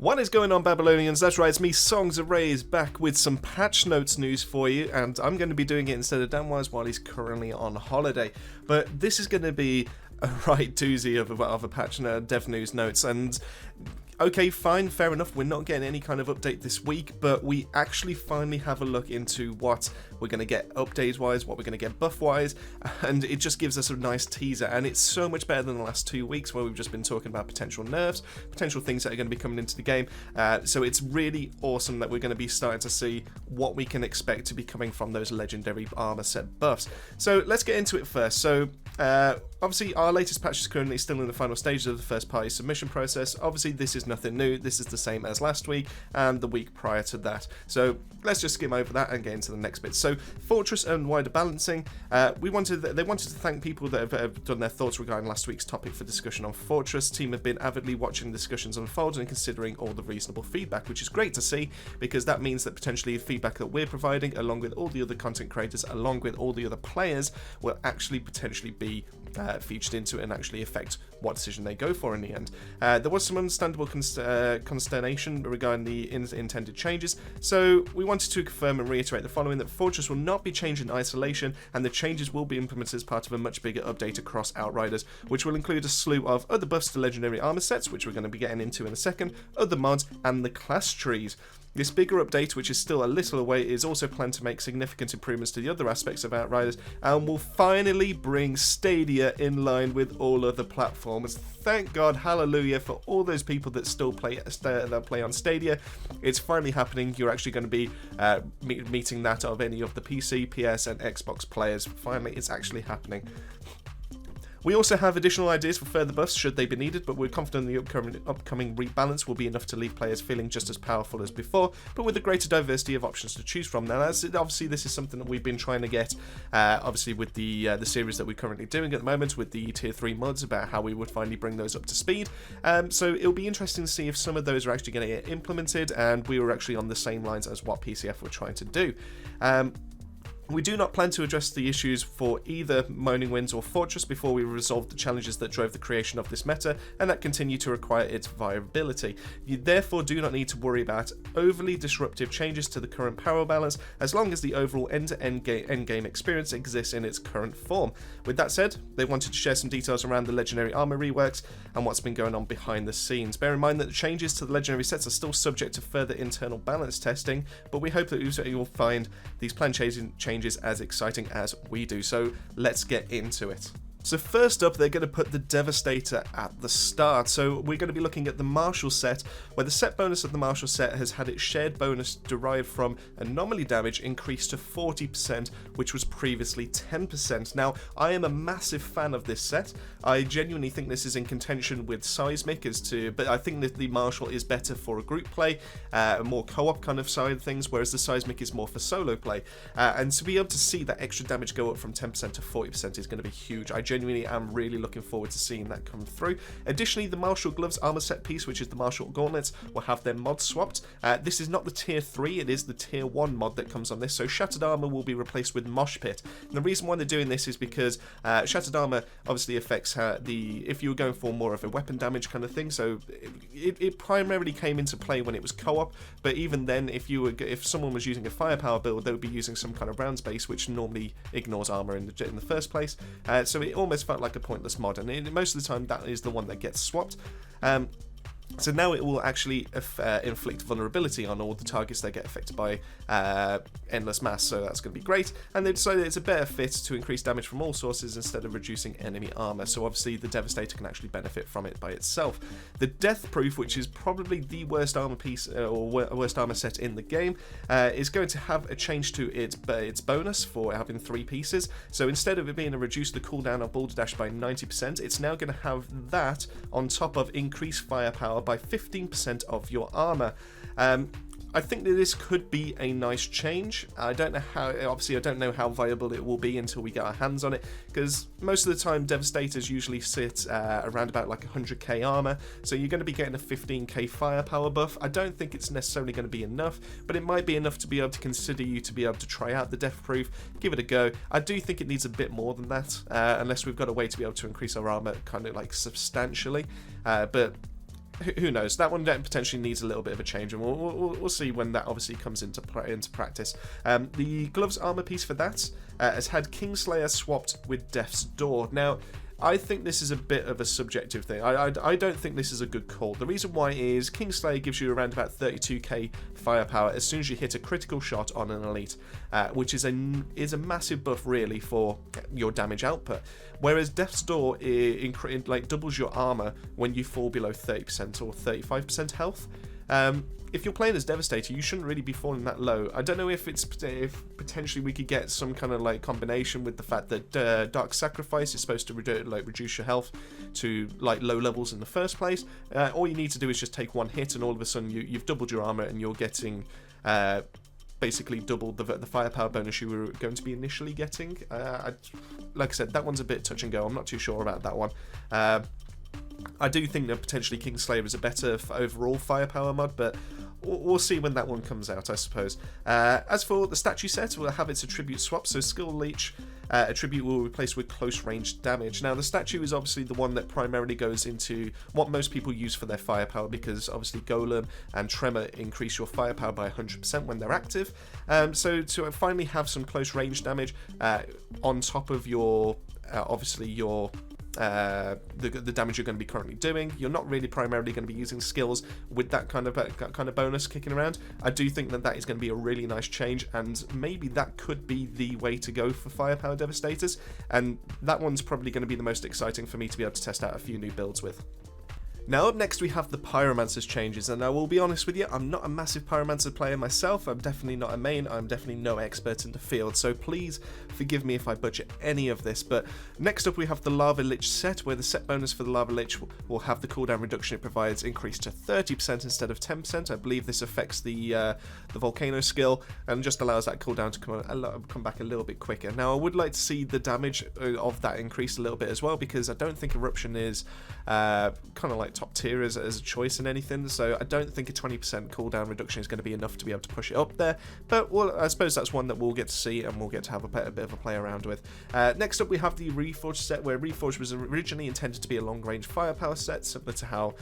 What is going on, Babylonians? That's right, it's me, Songs of Rays, back with some patch notes news for you, and I'm going to be doing it instead of Danwise while he's currently on holiday. But this is going to be a right doozy of a patch dev news notes, and okay, fine, fair enough, we're not getting any kind of update this week, but we actually finally have a look into what we're going to get update-wise, what we're going to get buff-wise, and it just gives us a nice teaser, and it's so much better than the last 2 weeks where we've just been talking about potential nerfs, potential things that are going to be coming into the game, so it's really awesome that we're going to be starting to see what we can expect to be coming from those legendary armor set buffs. So let's get into it first. So obviously our latest patch is currently still in the final stages of the first party submission process. Obviously this is nothing new, this is the same as last week and the week prior to that, so let's just skim over that and get into the next bit. So Fortress and wider balancing, they wanted to thank people that have done their thoughts regarding last week's topic for discussion on Fortress. Team have been avidly watching discussions unfold and considering all the reasonable feedback, which is great to see, because that means that potentially the feedback that we're providing, along with all the other content creators, along with all the other players, will actually potentially be featured into and actually affect what decision they go for in the end. There was some understandable consternation regarding the intended changes, so we wanted to confirm and reiterate the following: that Fortress will not be changed in isolation, and the changes will be implemented as part of a much bigger update across Outriders, which will include a slew of other buffs to legendary armor sets, which we're going to be getting into in a second, other mods, and the class trees. This bigger update, which is still a little away, is also planned to make significant improvements to the other aspects of Outriders and will finally bring Stadia in line with all other platforms. Thank God, hallelujah, for all those people that still play on Stadia. It's finally happening. You're actually going to be meeting that of any of the PC, PS and Xbox players. Finally, it's actually happening. We also have additional ideas for further buffs should they be needed, but we're confident the upcoming rebalance will be enough to leave players feeling just as powerful as before, but with a greater diversity of options to choose from. Now, obviously this is something that we've been trying to get, obviously with the series that we're currently doing at the moment, with the tier 3 mods, about how we would finally bring those up to speed. So it'll be interesting to see if some of those are actually going to get implemented, and we were actually on the same lines as what PCF were trying to do. We do not plan to address the issues for either Moaning Winds or Fortress before we resolve the challenges that drove the creation of this meta and that continue to require its viability. You therefore do not need to worry about overly disruptive changes to the current power balance, as long as the overall end-to-end endgame experience exists in its current form. With that said, they wanted to share some details around the legendary armor reworks and what's been going on behind the scenes. Bear in mind that the changes to the legendary sets are still subject to further internal balance testing, but we hope that you will find these planned changes as exciting as we do. So let's get into it. So first up, they're going to put the Devastator at the start. So we're going to be looking at the Martial set, where the set bonus of the Martial set has had its shared bonus derived from anomaly damage increased to 40%, which was previously 10%. Now, I am a massive fan of this set. I genuinely think this is in contention with Seismic but I think that the Martial is better for a group play, a more co-op kind of side of things, whereas the Seismic is more for solo play. And to be able to see that extra damage go up from 10% to 40% is going to be huge. I genuinely am really looking forward to seeing that come through. Additionally, the Martial Gloves armor set piece, which is the Martial Gauntlets, will have their mod swapped. This is not the tier 3, it is the tier 1 mod that comes on this, so Shattered Armor will be replaced with Mosh Pit. And the reason why they're doing this is because Shattered Armor obviously affects if you were going for more of a weapon damage kind of thing, so it primarily came into play when it was co-op, but even then, if someone was using a firepower build, they would be using some kind of round space, which normally ignores armor in the first place, so it almost felt like a pointless mod, and most of the time that is the one that gets swapped. So now it will actually inflict vulnerability on all the targets that get affected by Endless Mass, so that's going to be great. And they decided it's a better fit to increase damage from all sources instead of reducing enemy armor, so obviously the Devastator can actually benefit from it by itself. The Death Proof, which is probably the worst armor piece or worst armor set in the game, is going to have a change to its bonus for having 3 pieces. So instead of it being a reduce the cooldown of Balderdash by 90%, it's now going to have that on top of increased firepower by 15% of your armor. I think that this could be a nice change. I don't know how viable it will be until we get our hands on it, because most of the time Devastators usually sit around about like 100k armor, so you're going to be getting a 15k firepower buff. I don't think it's necessarily going to be enough, but it might be enough to be able to consider you to be able to try out the Death Proof, give it a go. I do think it needs a bit more than that, unless we've got a way to be able to increase our armor kind of like substantially, but who knows? That one potentially needs a little bit of a change, and we'll see when that obviously comes into practice. The gloves armor piece for that has had Kingslayer swapped with Death's Door. Now, I think this is a bit of a subjective thing. I don't think this is a good call. The reason why is Kingslayer gives you around about 32k firepower as soon as you hit a critical shot on an elite, which is a massive buff really for your damage output. Whereas Death's Door like doubles your armor when you fall below 30% or 35% health. If you're playing as Devastator, you shouldn't really be falling that low. I don't know if potentially we could get some kind of like combination with the fact that Dark Sacrifice is supposed to reduce your health to like low levels in the first place. All you need to do is just take one hit, and all of a sudden you've doubled your armor, and you're getting basically double the firepower bonus you were going to be initially getting. Like I said, that one's a bit touch and go. I'm not too sure about that one. I do think that potentially Kingslayer is a better overall firepower mod, but we'll see when that one comes out, I suppose. As for the statue set, we'll have its attribute swap, so Skill Leech attribute will replace with close range damage. Now, the statue is obviously the one that primarily goes into what most people use for their firepower, because obviously Golem and Tremor increase your firepower by 100% when they're active. So to finally have some close range damage on top of your obviously your the damage you're going to be currently doing, you're not really primarily going to be using skills with that kind of bonus kicking around. I do think that is going to be a really nice change, and maybe that could be the way to go for firepower Devastators, and that one's probably going to be the most exciting for me to be able to test out a few new builds with. Now up next we have the Pyromancer's changes, and I will be honest with you, I'm not a massive Pyromancer player myself. I'm definitely not a main, I'm definitely no expert in the field, so please forgive me if I butcher any of this. But next up we have the Lava Lich set, where the set bonus for the Lava Lich will have the cooldown reduction it provides increased to 30% instead of 10%. I believe this affects the Volcano skill and just allows that cooldown to come back a little bit quicker. Now I would like to see the damage of that increase a little bit as well, because I don't think Eruption is kind of like top tier as a choice in anything, so I don't think a 20% cooldown reduction is going to be enough to be able to push it up there, but I suppose that's one that we'll get to see and we'll get to have a bit of a play around with. Next up we have the Reforge set, where Reforge was originally intended to be a long range firepower set, similar to how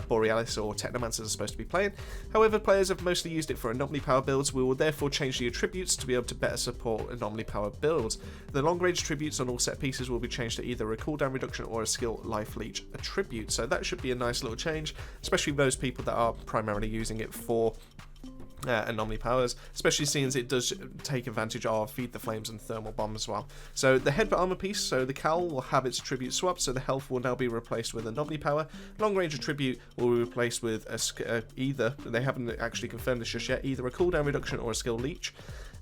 Borealis or Technomancer are supposed to be playing. However, players have mostly used it for anomaly power builds. We will therefore change the attributes to be able to better support anomaly power builds. The long range attributes on all set pieces will be changed to either a cooldown reduction or a skill life leech attribute, so that should be a nice little change, especially those people that are primarily using it for anomaly powers, especially seeing as it does take advantage of Feed the Flames and Thermal Bomb as well. So the head armor piece, so the cowl will have its attribute swapped, so the health will now be replaced with anomaly power. Long range attribute will be replaced with either, they haven't actually confirmed this just yet, either a cooldown reduction or a skill leech.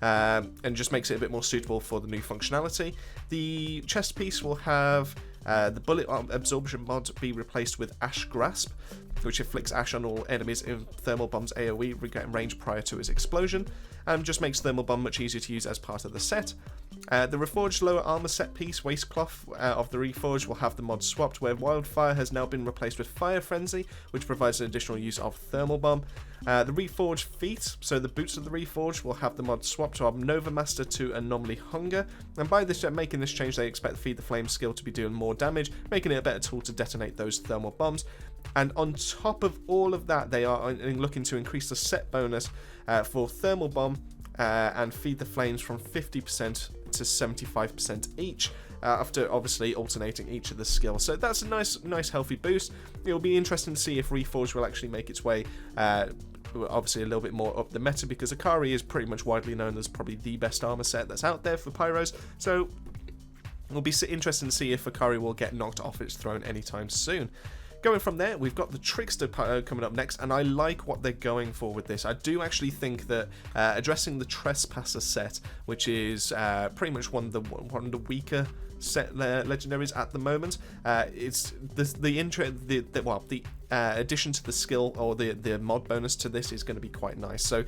And just makes it a bit more suitable for the new functionality. The chest piece will have the bullet absorption mod be replaced with Ash Grasp, which inflicts ash on all enemies in Thermal Bomb's AoE regarding range prior to its explosion, and just makes Thermal Bomb much easier to use as part of the set. The Reforged lower armor set piece, Waistcloth of the Reforged, will have the mod swapped, where Wildfire has now been replaced with Fire Frenzy, which provides an additional use of Thermal Bomb. The Reforged feet, so the boots of the Reforged, will have the mod swapped to Nova Master to Anomaly Hunger, and by making this change they expect the Feed the Flame skill to be doing more damage, making it a better tool to detonate those thermal bombs. And on top of all of that, they are looking to increase the set bonus for Thermal Bomb and Feed the Flames from 50% to 75% each, after obviously alternating each of the skills. So that's a nice healthy boost. It'll be interesting to see if Reforge will actually make its way obviously a little bit more up the meta, because Akari is pretty much widely known as probably the best armor set that's out there for Pyros, so it'll be interesting to see if Akari will get knocked off its throne anytime soon. Going from there, we've got the Trickster coming up next, and I like what they're going for with this. I do actually think that addressing the Trespasser set, which is pretty much one of the weaker set legendaries at the moment, it's the addition to the skill, or the mod bonus to this, is going to be quite nice. So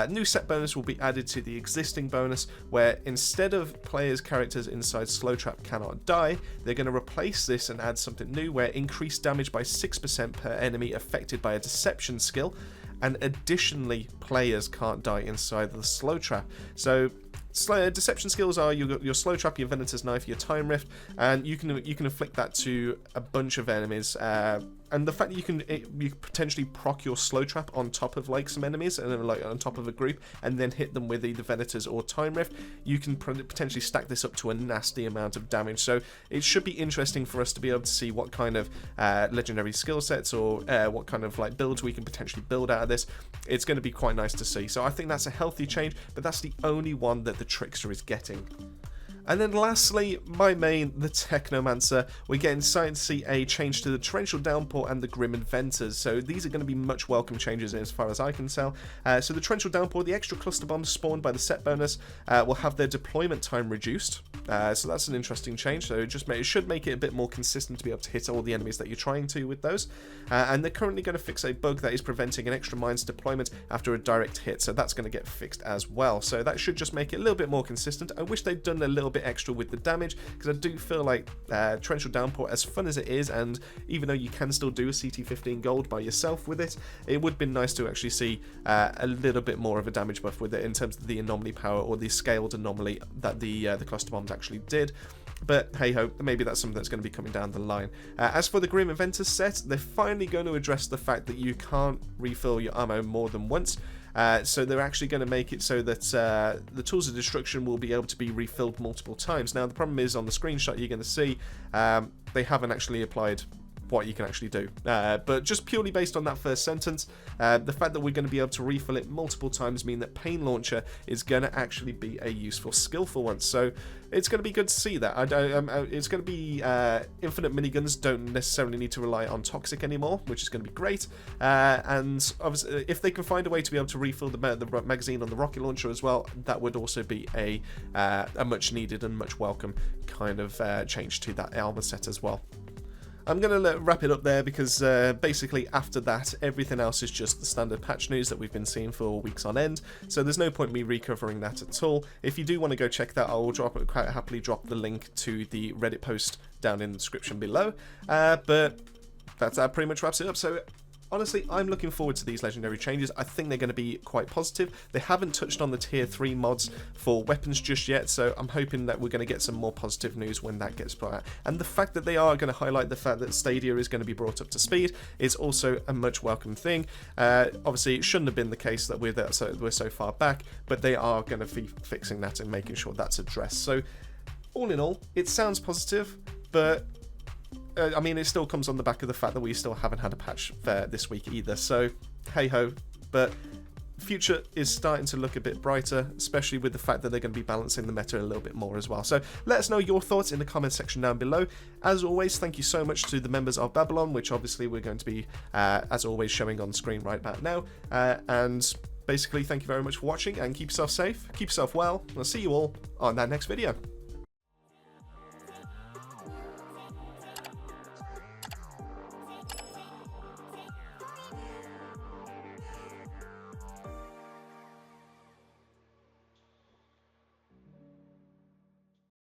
new set bonus will be added to the existing bonus, where instead of players' characters inside Slow Trap cannot die, they're going to replace this and add something new, where increased damage by 6% per enemy affected by a deception skill, and additionally players can't die inside the Slow Trap. So deception skills are your Slow Trap, your Venator's Knife, your Time Rift, and you can inflict that to a bunch of enemies And the fact that you can potentially proc your slow trap on top of like some enemies and then like on top of a group and then hit them with either Venators or Time Rift, you can potentially stack this up to a nasty amount of damage. So it should be interesting for us to be able to see what kind of legendary skill sets or what kind of like builds we can potentially build out of this. It's going to be quite nice to see. So I think that's a healthy change, but that's the only one that the Trickster is getting. And then lastly, my main, the Technomancer. We're getting starting to see a change to the Torrential Downpour and the Grim Inventors. So these are going to be much welcome changes as far as I can tell. So the Torrential Downpour, the extra cluster bombs spawned by the set bonus will have their deployment time reduced. So that's an interesting change. So it should make it a bit more consistent to be able to hit all the enemies that you're trying to with those. And they're currently going to fix a bug that is preventing an extra mine's deployment after a direct hit. So that's going to get fixed as well. So that should just make it a little bit more consistent. I wish they'd done a little bit extra with the damage, because I do feel like Torrential Downpour, as fun as it is, and even though you can still do a CT15 gold by yourself with it, it would be nice to actually see a little bit more of a damage buff with it in terms of the anomaly power or the scaled anomaly that the cluster bombs actually did. But hey ho, maybe that's something that's going to be coming down the line. As for the Grim Inventors set, they're finally going to address the fact that you can't refill your ammo more than once. So they're actually going to make it so that the Tools of Destruction will be able to be refilled multiple times. Now the problem is, on the screenshot you're going to see they haven't actually applied what you can actually do, but just purely based on that first sentence, the fact that we're going to be able to refill it multiple times mean that Pain Launcher is going to actually be a useful skill for once. So it's going to be good to see that. It's going to be infinite miniguns don't necessarily need to rely on toxic anymore, which is going to be great. And obviously, if they can find a way to be able to refill the magazine on the rocket launcher as well, that would also be a much needed and much welcome kind of change to that armor set as well. I'm going to wrap it up there because basically after that, everything else is just the standard patch news that we've been seeing for weeks on end. So there's no point me recovering that at all. If you do want to go check that, I'll quite happily drop the link to the Reddit post down in the description below. But that pretty much wraps it up. So honestly, I'm looking forward to these legendary changes. I think they're going to be quite positive. They haven't touched on the tier 3 mods for weapons just yet, so I'm hoping that we're going to get some more positive news when that gets brought out. And the fact that they are going to highlight the fact that Stadia is going to be brought up to speed is also a much welcome thing. Obviously, it shouldn't have been the case that we're so far back, but they are going to be fixing that and making sure that's addressed. So all in all, it sounds positive, but I mean, it still comes on the back of the fact that we still haven't had a patch this week either, so hey ho. But future is starting to look a bit brighter, especially with the fact that they're going to be balancing the meta a little bit more as well. So let us know your thoughts in the comment section down below. As always, thank you so much to the members of Babylon, which obviously we're going to be, as always, showing on screen right about now. And basically, thank you very much for watching, and keep yourself safe, keep yourself well, and I'll see you all on that next video.